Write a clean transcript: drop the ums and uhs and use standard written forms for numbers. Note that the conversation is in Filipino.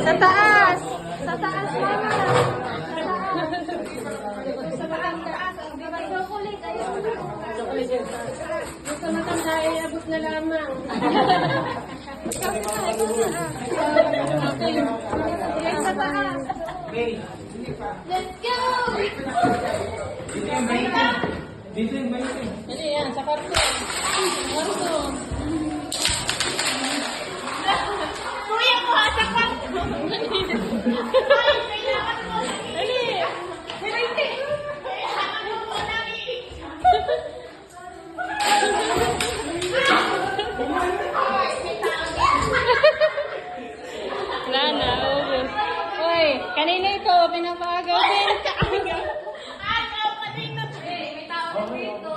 Sa taas! Sa taas, mama! Sa taas! Chocolate, ayun. Gusto matanda, abot na lamang. Sige, sa taas. Let's go! Dito yung balik. Ano yan? Sa karto. Karto. Kuya ko, sa karto. Ay, kailangan mo. Dali. Dali. Kailangan mo mo namin. Wala na, ubus. Uy, kanina ito, pinapagaw din. Agaw pa dito. May tao dito.